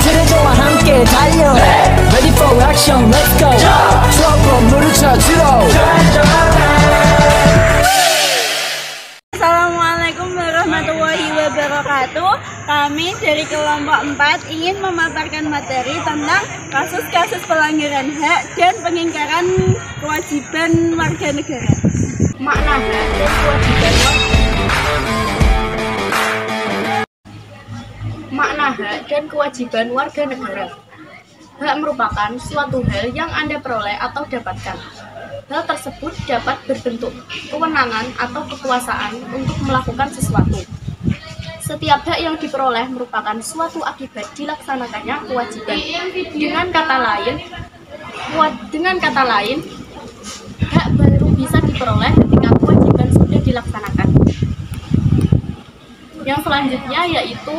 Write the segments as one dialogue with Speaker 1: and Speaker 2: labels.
Speaker 1: 트레저와 함께 달려 Ready for action, let's go 트러블을 찾으러
Speaker 2: Assalamualaikum warahmatullahi wabarakatuh. Kami dari kelompok 4 ingin memaparkan materi tentang kasus-kasus pelanggaran hak dan pengingkaran kewajiban warga negara.
Speaker 3: Makna hak dan kewajiban warga negara. Hak merupakan suatu hal yang Anda peroleh atau dapatkan. Hal tersebut dapat berbentuk kewenangan atau kekuasaan untuk melakukan sesuatu. Setiap hak yang diperoleh merupakan suatu akibat dilaksanakannya kewajiban. Dengan kata lain, hak baru bisa diperoleh ketika kewajiban sudah dilaksanakan. Yang selanjutnya yaitu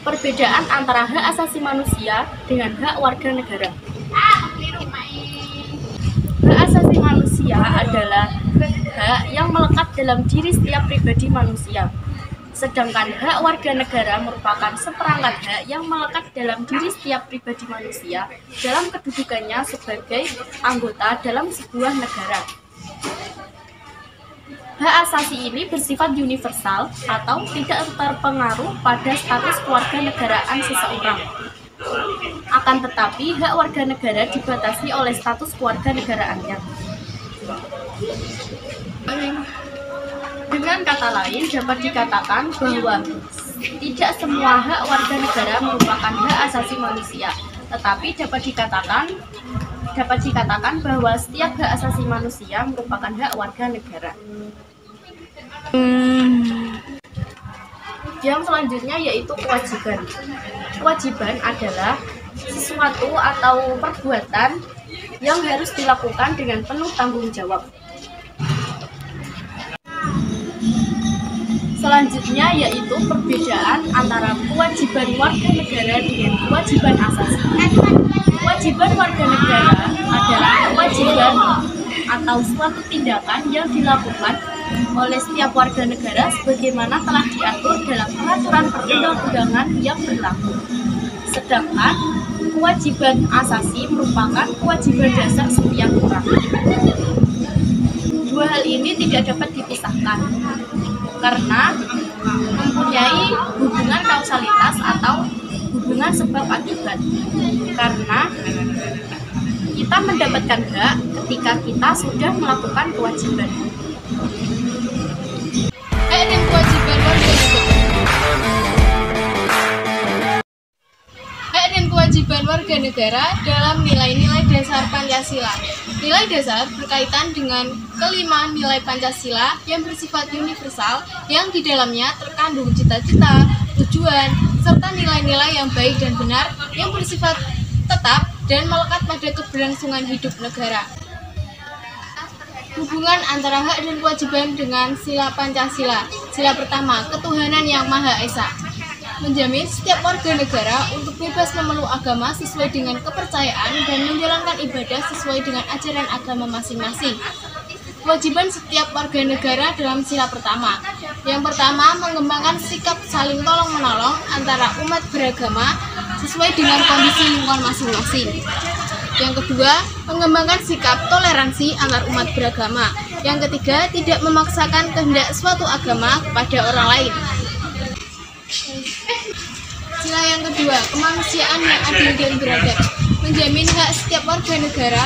Speaker 3: perbedaan antara hak asasi manusia dengan hak warga negara. Hak asasi manusia adalah hak yang melekat dalam diri setiap pribadi manusia. Sedangkan hak warga negara merupakan seperangkat hak yang melekat dalam diri setiap pribadi manusia dalam kedudukannya sebagai anggota dalam sebuah negara. Hak asasi ini bersifat universal atau tidak terpengaruh pada status kewarganegaraan seseorang. Akan tetapi, hak warga negara dibatasi oleh status kewarganegaraannya. Dengan kata lain, dapat dikatakan bahwa tidak semua hak warga negara merupakan hak asasi manusia, tetapi dapat dikatakan bahwa setiap hak asasi manusia merupakan hak warga negara. Yang selanjutnya yaitu kewajiban. Kewajiban adalah sesuatu atau perbuatan yang harus dilakukan dengan penuh tanggung jawab. Selanjutnya yaitu perbedaan antara kewajiban warga negara dengan kewajiban asasi. Kewajiban warga negara adalah kewajiban atau suatu tindakan yang dilakukan oleh setiap warga negara sebagaimana telah diatur dalam peraturan perundang-undangan yang berlaku. Sedangkan kewajiban asasi merupakan kewajiban dasar setiap orang. Dua hal ini tidak dapat dipisahkan karena mempunyai hubungan kausalitas atau hubungan sebab akibat. Karena kita mendapatkan hak ketika kita sudah melakukan kewajiban.
Speaker 4: Hak dan kewajiban warga negara. Hak dan kewajiban warga negara dalam nilai-nilai dasar Pancasila. Nilai dasar berkaitan dengan kelima nilai Pancasila yang bersifat universal, yang di dalamnya terkandung cita-cita, tujuan, serta nilai-nilai yang baik dan benar yang bersifat tetap dan melekat pada keberlangsungan hidup negara. Hubungan antara hak dan kewajiban dengan sila Pancasila. Sila pertama, ketuhanan yang Maha Esa. Menjamin setiap warga negara untuk bebas memeluk agama sesuai dengan kepercayaan dan menjalankan ibadah sesuai dengan ajaran agama masing-masing. Kewajiban setiap warga negara dalam sila pertama. Yang pertama, mengembangkan sikap saling tolong-menolong antara umat beragama sesuai dengan kondisi lingkungan masing-masing. Yang kedua, mengembangkan sikap toleransi antar umat beragama. Yang ketiga, tidak memaksakan kehendak suatu agama kepada orang lain. Sila yang kedua, kemanusiaan yang adil dan beradab. Menjamin hak setiap warga negara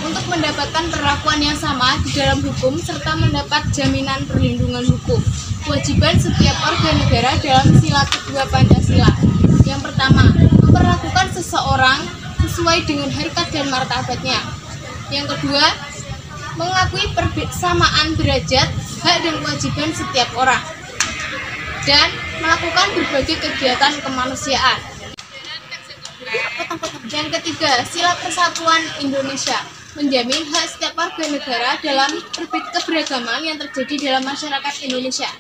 Speaker 4: untuk mendapatkan perlakuan yang sama di dalam hukum serta mendapat jaminan perlindungan hukum. Kewajiban setiap warga negara dalam sila kedua Pancasila. Yang pertama, memperlakukan seseorang sesuai dengan harkat dan martabatnya. Yang kedua, mengakui persamaan derajat, hak dan kewajiban setiap orang. Dan melakukan berbagai kegiatan kemanusiaan. Yang ketiga, sila persatuan Indonesia. Menjamin hak setiap warga negara dalam keberagaman yang terjadi dalam masyarakat Indonesia.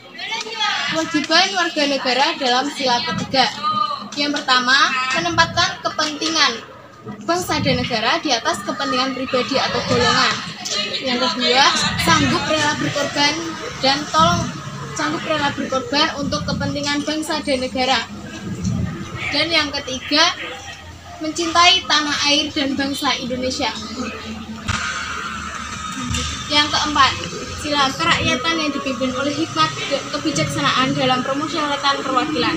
Speaker 4: Kewajiban warga negara dalam sila ketiga. Yang pertama, menempatkan kepentingan bangsa dan negara di atas kepentingan pribadi atau golongan. Yang kedua, sanggup rela berkorban untuk kepentingan bangsa dan negara. Dan yang ketiga, mencintai tanah air dan bangsa Indonesia. Yang keempat, sila kerakyatan yang dipimpin oleh hikmat dan kebijaksanaan dalam permusyawaratan perwakilan,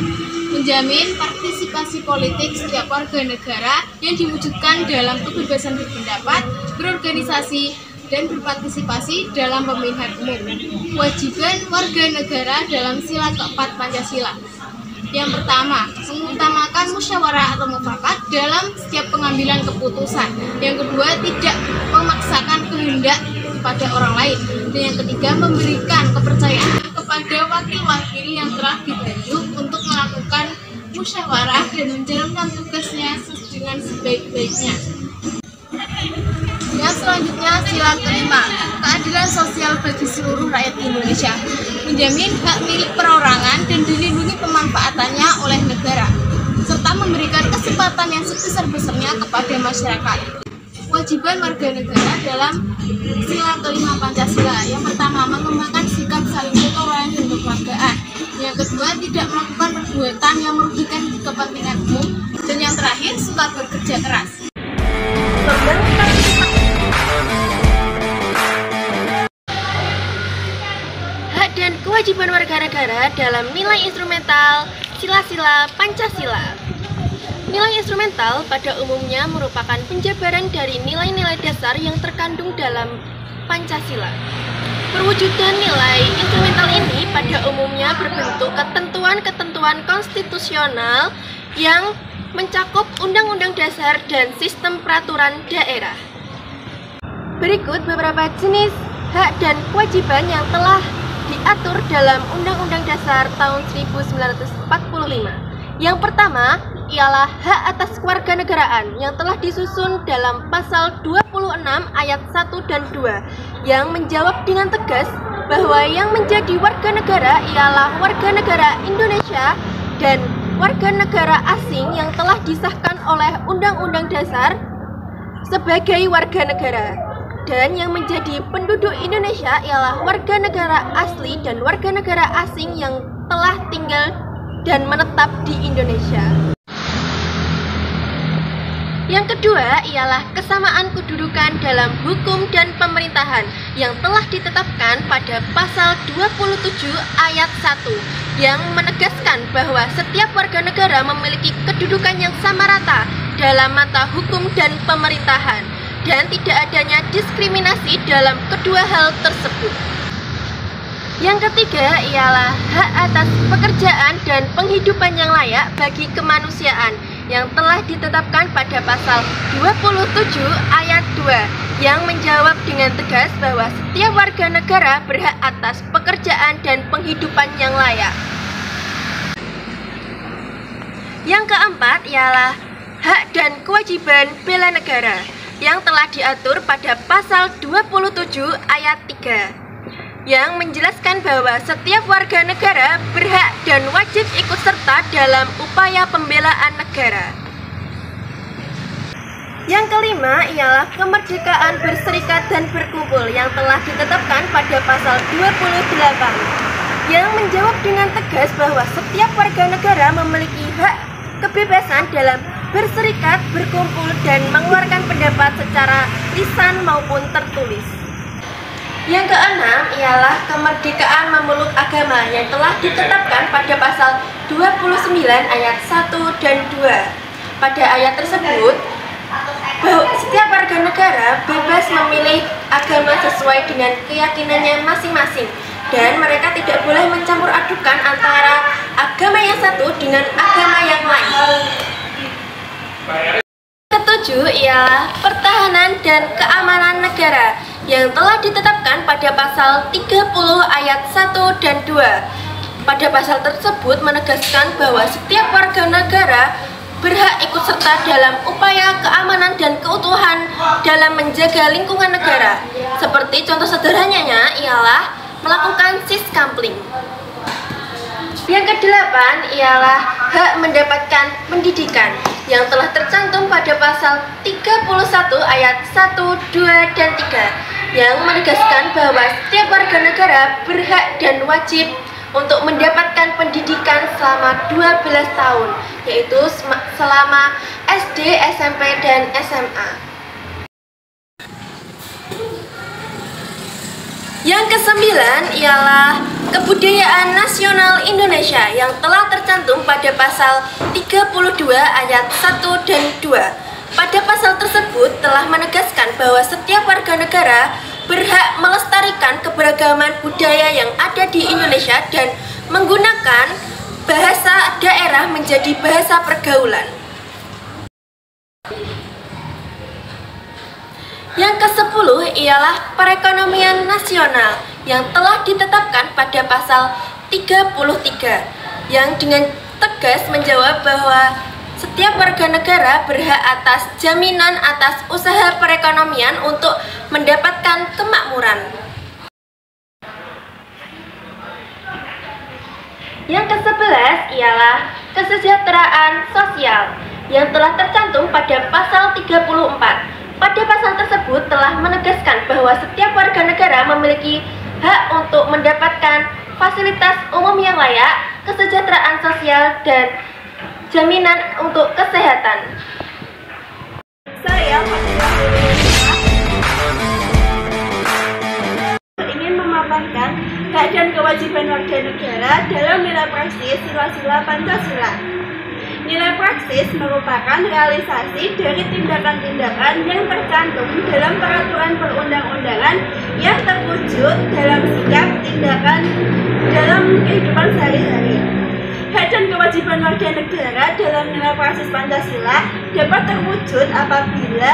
Speaker 4: menjamin partisipasi politik setiap warga negara yang diwujudkan dalam kebebasan berpendapat, berorganisasi, dan berpartisipasi dalam pemilihan umum. Kewajiban warga negara dalam sila keempat Pancasila. Yang pertama, mengutamakan musyawarah atau mufakat dalam setiap pengambilan keputusan. Yang kedua, tidak memaksakan kehendak kepada orang lain. Dan yang ketiga, memberikan kepercayaan kepada wakil-wakil yang telah ditunjuk untuk melakukan musyawarah dan menjalankan tugasnya dengan sebaik-baiknya. Yang selanjutnya, sila kelima, keadilan sosial bagi seluruh rakyat Indonesia, menjamin hak milik perorangan dan dilindungi pemanfaatannya oleh negara, serta memberikan kesempatan yang sebesar-besarnya kepada masyarakat. Kewajiban warga negara dalam sila kelima Pancasila. Yang pertama, mengembangkan sikap saling bertoleransi dan kekeluargaan. Yang kedua, tidak melakukan perbuatan yang merugikan kepentingan umum. Dan yang terakhir, suka bekerja keras.
Speaker 5: Hak dan kewajiban warga negara dalam nilai instrumental sila-sila Pancasila. Nilai instrumental pada umumnya merupakan penjabaran dari nilai-nilai dasar yang terkandung dalam Pancasila. Perwujudan nilai instrumental ini pada umumnya berbentuk ketentuan-ketentuan konstitusional yang mencakup undang-undang dasar dan sistem peraturan daerah. Berikut beberapa jenis hak dan kewajiban yang telah diatur dalam Undang-Undang Dasar tahun 1945. Yang pertama ialah hak atas kewarganegaraan yang telah disusun dalam pasal 26 ayat 1 dan 2 yang menjawab dengan tegas bahwa yang menjadi warga negara ialah warga negara Indonesia dan warga negara asing yang telah disahkan oleh Undang-Undang Dasar sebagai warga negara. Dan yang menjadi penduduk Indonesia ialah warga negara asli dan warga negara asing yang telah tinggal dan menetap di Indonesia. Yang kedua ialah kesamaan kedudukan dalam hukum dan pemerintahan yang telah ditetapkan pada pasal 27 ayat 1 yang menegaskan bahwa setiap warga negara memiliki kedudukan yang sama rata dalam mata hukum dan pemerintahan dan tidak adanya diskriminasi dalam kedua hal tersebut. Yang ketiga ialah hak atas pekerjaan dan penghidupan yang layak bagi kemanusiaan yang telah ditetapkan pada pasal 27 ayat 2 yang menjawab dengan tegas bahwa setiap warga negara berhak atas pekerjaan dan penghidupan yang layak. Yang keempat ialah hak dan kewajiban bela negara yang telah diatur pada pasal 27 ayat 3 yang menjelaskan bahwa setiap warga negara berhak dan wajib ikut serta dalam upaya pembelaan negara. Yang kelima ialah kemerdekaan berserikat dan berkumpul yang telah ditetapkan pada pasal 28 yang menjawab dengan tegas bahwa setiap warga negara memiliki hak kebebasan dalam berserikat, berkumpul, dan mengeluarkan pendapat secara lisan maupun tertulis. Yang keenam ialah kemerdekaan memeluk agama yang telah ditetapkan pada pasal 29 ayat 1 dan 2. Pada ayat tersebut, bahwa setiap warga negara bebas memilih agama sesuai dengan keyakinannya masing-masing dan mereka tidak boleh mencampur adukan antara agama yang satu dengan agama yang lain. Ketujuh ialah pertahanan dan keamanan negara yang telah ditetapkan pada pasal 30 ayat 1 dan 2. Pada pasal tersebut menegaskan bahwa setiap warga negara berhak ikut serta dalam upaya keamanan dan keutuhan dalam menjaga lingkungan negara. Seperti contoh sederhananya ialah melakukan siskampling. Yang kedelapan ialah hak mendapatkan pendidikan yang telah tercantum pada pasal 31 ayat 1, 2, dan 3 yang menegaskan bahwa setiap warga negara berhak dan wajib untuk mendapatkan pendidikan selama 12 tahun, yaitu selama SD, SMP, dan SMA. Yang kesembilan ialah kebudayaan nasional Indonesia yang telah tercantum pada pasal 32 ayat 1 dan 2. Pada pasal tersebut telah menegaskan bahwa setiap warga negara berhak melestarikan keberagaman budaya yang ada di Indonesia dan menggunakan bahasa daerah menjadi bahasa pergaulan. Yang ke-10 ialah perekonomian nasional yang telah ditetapkan pada pasal 33 yang dengan tegas menjawab bahwa setiap warga negara berhak atas jaminan atas usaha perekonomian untuk mendapatkan kemakmuran. Yang ke-11 ialah kesejahteraan sosial yang telah tercantum pada pasal 34. Pada pasal tersebut telah menegaskan bahwa setiap warga negara memiliki hak untuk mendapatkan fasilitas umum yang layak, kesejahteraan sosial, dan jaminan untuk kesehatan.
Speaker 2: Saya ingin memaparkan hak dan kewajiban warga negara dalam nilai praksis sila-sila Pancasila. Nilai praksis merupakan realisasi dari tindakan-tindakan yang tercantum dalam peraturan perundang-undangan yang terwujud dalam sikap tindakan dalam kehidupan sehari-hari. Hak dan kewajiban warga negara dalam nilai praksis Pancasila dapat terwujud apabila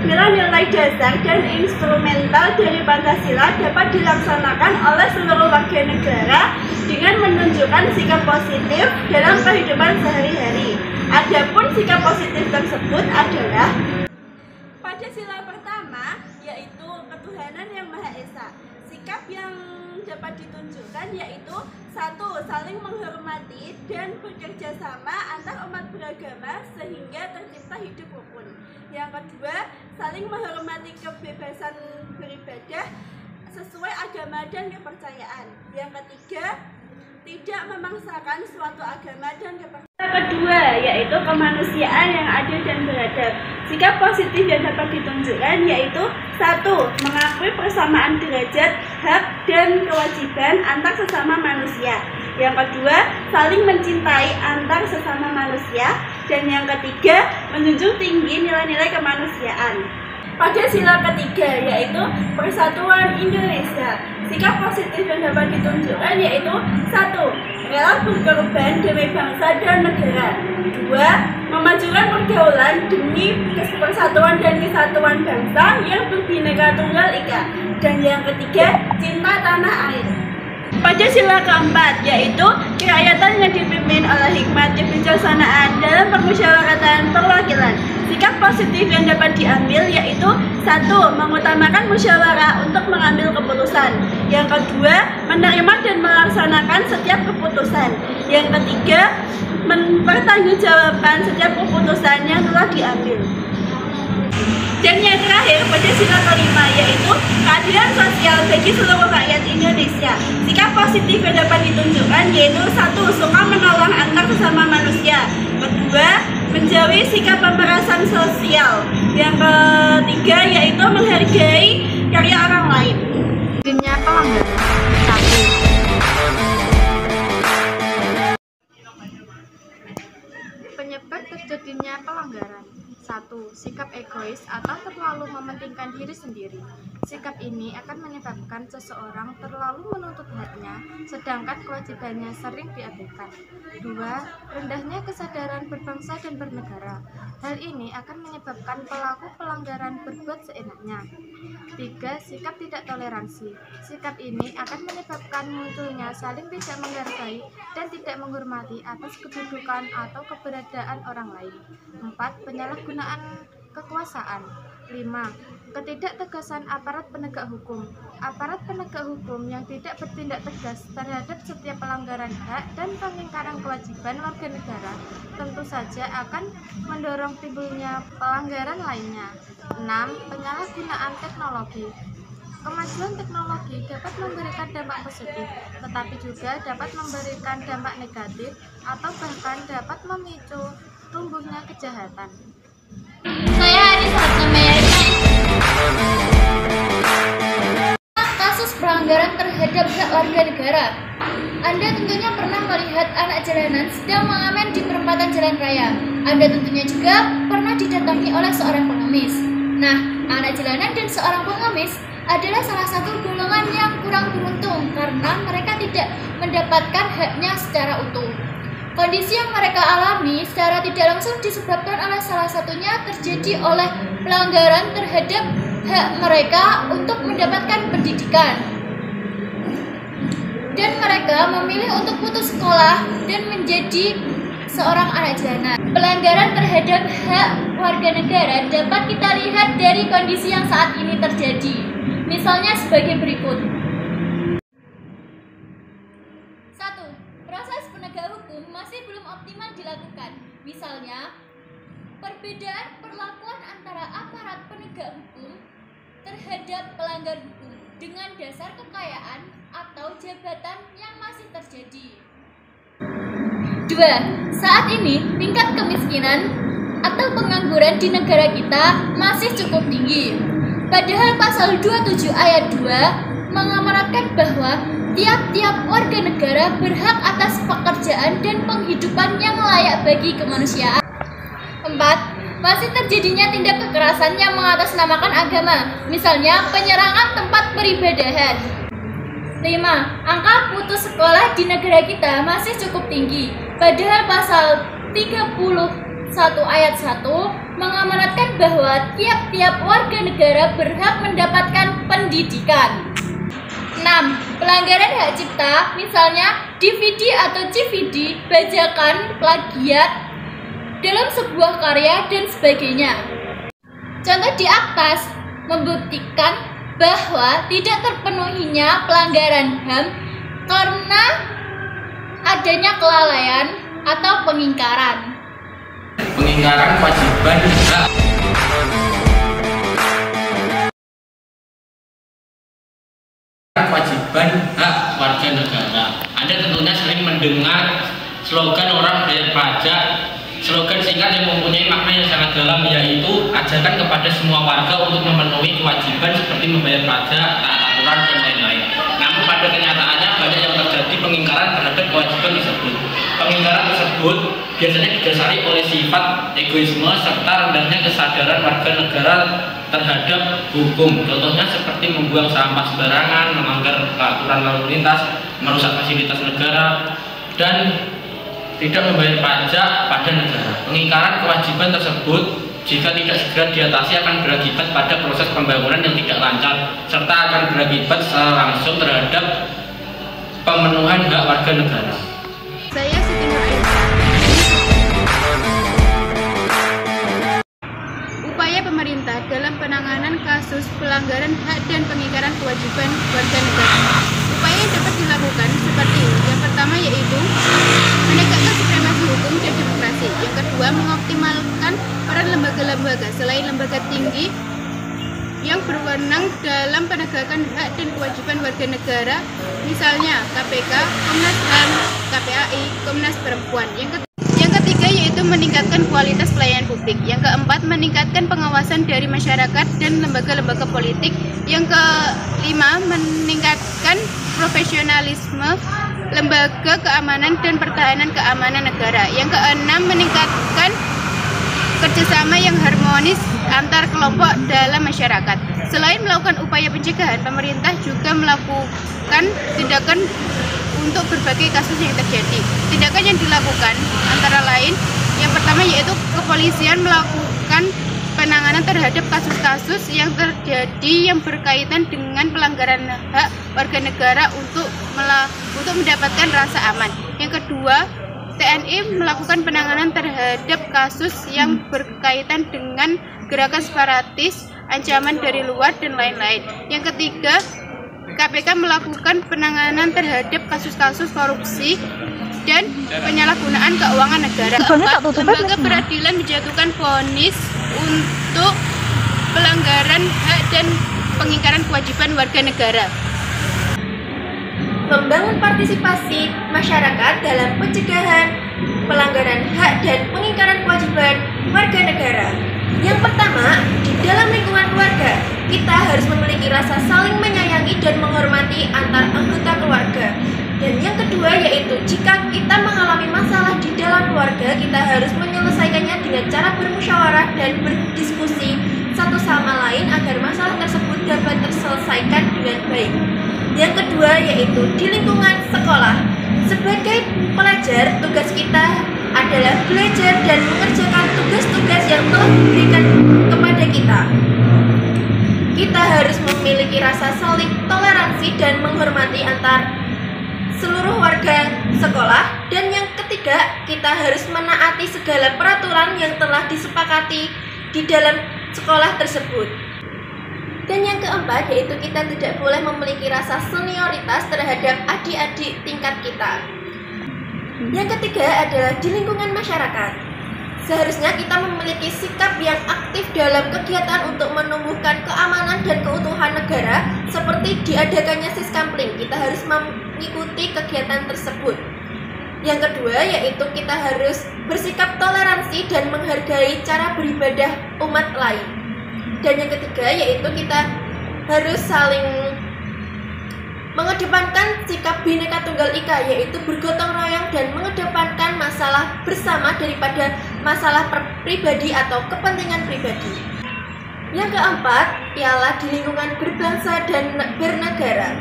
Speaker 2: nilai-nilai dasar dan instrumental dari Pancasila dapat dilaksanakan oleh seluruh warga negara dengan menunjukkan sikap positif dalam kehidupan sehari-hari. Adapun sikap positif tersebut adalah pada sila pertama, yaitu ketuhanan yang Maha Esa. Sikap yang dapat ditunjukkan yaitu 1. Saling menghormati dan bekerja sama antar umat beragama sehingga tercipta hidup rukun. Yang kedua, saling menghormati kebebasan beribadah sesuai agama dan kepercayaan. Yang ketiga, tidak memaksakan suatu agama dan kepercayaan. Yang kedua, yaitu kemanusiaan yang adil dan beradab. Sikap positif yang dapat ditunjukkan yaitu 1. Mengakui persamaan derajat, hak, dan kewajiban antar sesama manusia. Yang kedua, saling mencintai antar sesama manusia. Dan yang ketiga, menjunjung tinggi nilai-nilai kemanusiaan. Pada sila ketiga, yaitu persatuan Indonesia. Sikap positif yang dapat ditunjukkan yaitu 1. Rela berkorban demi bangsa dan negara. 2. Memajukan pergaulan demi persatuan dan kesatuan bangsa yang berbineka tunggal ika. Dan yang ketiga, cinta tanah air. Pada sila keempat, yaitu kerakyatan yang dipimpin oleh hikmat kebijaksanaan dalam permusyawaratan perwakilan. Sikap positif yang dapat diambil yaitu 1. Mengutamakan musyawarah untuk mengambil keputusan. Yang kedua, menerima dan melaksanakan setiap keputusan. Yang ketiga, mempertanggungjawabkan setiap keputusan yang telah diambil. Dan yang terakhir pada sila kelima yaitu keadilan sosial bagi seluruh rakyat Indonesia. Sikap positif yang dapat ditunjukkan yaitu 1. Suka menolong antar sesama manusia. Kedua, menjauhi sikap pemerasan sosial. Yang ketiga yaitu menghargai karya orang lain.
Speaker 4: Terjadinya pelanggaran. 1. Penyebab terjadinya pelanggaran. 1. Sikap egois atau terlalu mementingkan diri sendiri. Sikap ini akan menyebabkan seseorang terlalu menuntut haknya, sedangkan kewajibannya sering diabaikan. 2. Rendahnya kesadaran berbangsa dan bernegara. Hal ini akan menyebabkan pelaku pelanggaran berbuat seenaknya. 3. Sikap tidak toleransi. Sikap ini akan menyebabkan munculnya saling tidak menghargai dan tidak menghormati atas kedudukan atau keberadaan orang lain. 4. Penyalahgunaan kekuasaan. 5. Ketidaktegasan aparat penegak hukum. Aparat penegak hukum yang tidak bertindak tegas terhadap setiap pelanggaran hak dan pengingkaran kewajiban warga negara tentu saja akan mendorong timbulnya pelanggaran lainnya. 6. Penyalahgunaan teknologi.
Speaker 6: Kemajuan teknologi dapat memberikan dampak positif, tetapi juga dapat memberikan dampak negatif atau bahkan dapat memicu tumbuhnya kejahatan.
Speaker 4: Saya Aris Hatsamayarika. Kasus pelanggaran terhadap hak warga negara. Anda tentunya pernah melihat anak jalanan sedang mengamen di perempatan jalan raya. Anda tentunya juga pernah didatangi oleh seorang pengemis. Nah, anak jalanan dan seorang pengemis adalah salah satu golongan yang kurang beruntung karena mereka tidak mendapatkan haknya secara utuh. Kondisi yang mereka alami secara tidak langsung disebabkan oleh salah satunya terjadi oleh pelanggaran terhadap hak mereka untuk mendapatkan pendidikan. Dan mereka memilih untuk putus sekolah dan menjadi seorang anak jalanan. Pelanggaran terhadap hak warga negara dapat kita lihat dari kondisi yang saat ini terjadi. Misalnya sebagai berikut. 1. Proses penegak hukum masih belum optimal dilakukan. Misalnya, perbedaan perlakuan antara aparat penegak hukum terhadap pelanggar hukum dengan dasar kekayaan atau jabatan yang masih terjadi. 2. Saat ini tingkat kemiskinan atau pengangguran di negara kita masih cukup tinggi. Padahal pasal 27 ayat 2 mengamanatkan bahwa tiap-tiap warga negara berhak atas pekerjaan dan penghidupan yang layak bagi kemanusiaan. 4. Masih terjadinya tindak kekerasan yang mengatasnamakan agama, misalnya penyerangan tempat peribadahan. 5. Angka putus sekolah di negara kita masih cukup tinggi. Padahal pasal 31 ayat 1 mengamanatkan bahwa tiap-tiap warga negara berhak mendapatkan pendidikan. 6. Pelanggaran hak cipta, misalnya DVD atau CVD, bajakan, plagiat dalam sebuah karya dan sebagainya. Contoh di atas membuktikan bahwa tidak terpenuhinya pelanggaran HAM karena adanya kelalaian atau pengingkaran.
Speaker 7: Pengingkaran kewajiban hak warga negara. Anda tentunya sering mendengar slogan orang bayar pajak, slogan singkat yang mempunyai makna yang sangat dalam, yaitu ajarkan kepada semua warga untuk memenuhi kewajiban seperti membayar pajak, taat aturan, dan lain-lain. Namun pada kenyataannya banyak yang terjadi pengingkaran terhadap kewajiban tersebut. Pengingkaran tersebut biasanya didasari oleh sifat egoisme serta rendahnya kesadaran warga negara terhadap hukum. Contohnya seperti membuang sampah sembarangan, melanggar peraturan lalu lintas, merusak fasilitas negara, dan tidak membayar pajak pada negara. Pengingkaran kewajiban tersebut jika tidak segera diatasi akan berakibat pada proses pembangunan yang tidak lancar serta akan berakibat secara langsung terhadap pemenuhan hak warga negara.
Speaker 2: Saya Siti Nur Aisyah. Upaya pemerintah dalam penanganan kasus pelanggaran hak dan pengingkaran kewajiban warga negara. Upaya yang dapat dilakukan seperti yang pertama yaitu menegakkan supremasi hukum dan demokrasi. Yang kedua, mengoptimalkan peran lembaga-lembaga selain lembaga tinggi yang berwenang dalam penegakan hak dan kewajiban warga negara, misalnya KPK, Komnas HAM, KPAI, Komnas Perempuan. Yang ketiga yaitu meningkatkan kualitas pelayanan publik. Yang keempat, meningkatkan pengawasan dari masyarakat dan lembaga-lembaga politik. Yang kelima, meningkatkan profesionalisme lembaga keamanan dan pertahanan keamanan negara. Yang keenam, meningkatkan kerjasama yang harmonis antar kelompok dalam masyarakat. Selain melakukan upaya pencegahan, pemerintah juga melakukan tindakan untuk berbagai kasus yang terjadi. Tindakan yang dilakukan antara lain, yang pertama yaitu kepolisian melakukan penanganan terhadap kasus-kasus yang terjadi yang berkaitan dengan pelanggaran hak warga negara untuk mendapatkan rasa aman. Yang kedua, TNI melakukan penanganan terhadap kasus yang berkaitan dengan gerakan separatis, ancaman dari luar, dan lain-lain. Yang ketiga, KPK melakukan penanganan terhadap kasus-kasus korupsi dan penyalahgunaan keuangan negara. Keempat, lembaga peradilan menjatuhkan vonis untuk pelanggaran hak dan
Speaker 4: pengingkaran kewajiban warga negara.
Speaker 5: Membangun partisipasi masyarakat dalam pencegahan pelanggaran hak dan pengingkaran kewajiban warga negara. Yang pertama, di dalam lingkungan keluarga, kita harus memiliki rasa saling menyayangi dan menghormati antar anggota keluarga. Dan yang kedua yaitu jika kita mengalami masalah di dalam keluarga, kita harus menyelesaikannya dengan cara bermusyawarah dan berdiskusi satu sama lain agar masalah tersebut dapat terselesaikan dengan baik. Yang kedua yaitu di lingkungan sekolah. Sebagai pelajar, tugas kita adalah belajar dan mengerjakan tugas-tugas yang telah diberikan kepada kita. Kita harus memiliki rasa saling toleransi dan menghormati antar seluruh warga sekolah. Dan yang ketiga, kita harus menaati segala peraturan yang telah disepakati di dalam sekolah tersebut. Dan yang keempat yaitu kita tidak boleh memiliki rasa senioritas terhadap adik-adik tingkat kita. Yang ketiga adalah di lingkungan masyarakat. Seharusnya kita memiliki sikap yang aktif dalam kegiatan untuk menumbuhkan keamanan dan keutuhan negara seperti diadakannya siskampling. Kita harus mengikuti kegiatan tersebut. Yang kedua yaitu kita harus bersikap toleransi dan menghargai cara beribadah umat lain. Dan yang ketiga yaitu kita harus saling mengedepankan sikap Bhinneka Tunggal Ika, yaitu bergotong royong dan mengedepankan masalah bersama daripada masalah pribadi atau kepentingan pribadi. Yang keempat ialah di lingkungan berbangsa dan bernegara.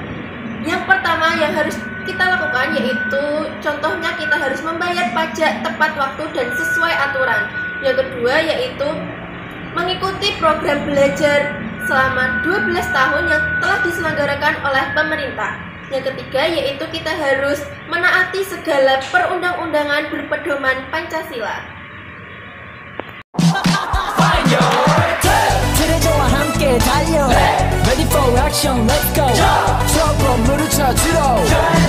Speaker 5: Yang pertama yang harus kita lakukan yaitu contohnya kita harus membayar pajak tepat waktu dan sesuai aturan. Yang kedua yaitu mengikuti program belajar selama 12 tahun yang telah diselenggarakan oleh pemerintah. Yang ketiga yaitu kita harus menaati segala perundang-undangan berpedoman Pancasila.
Speaker 1: Ready for action, let's go. trouble 물을 쳐주러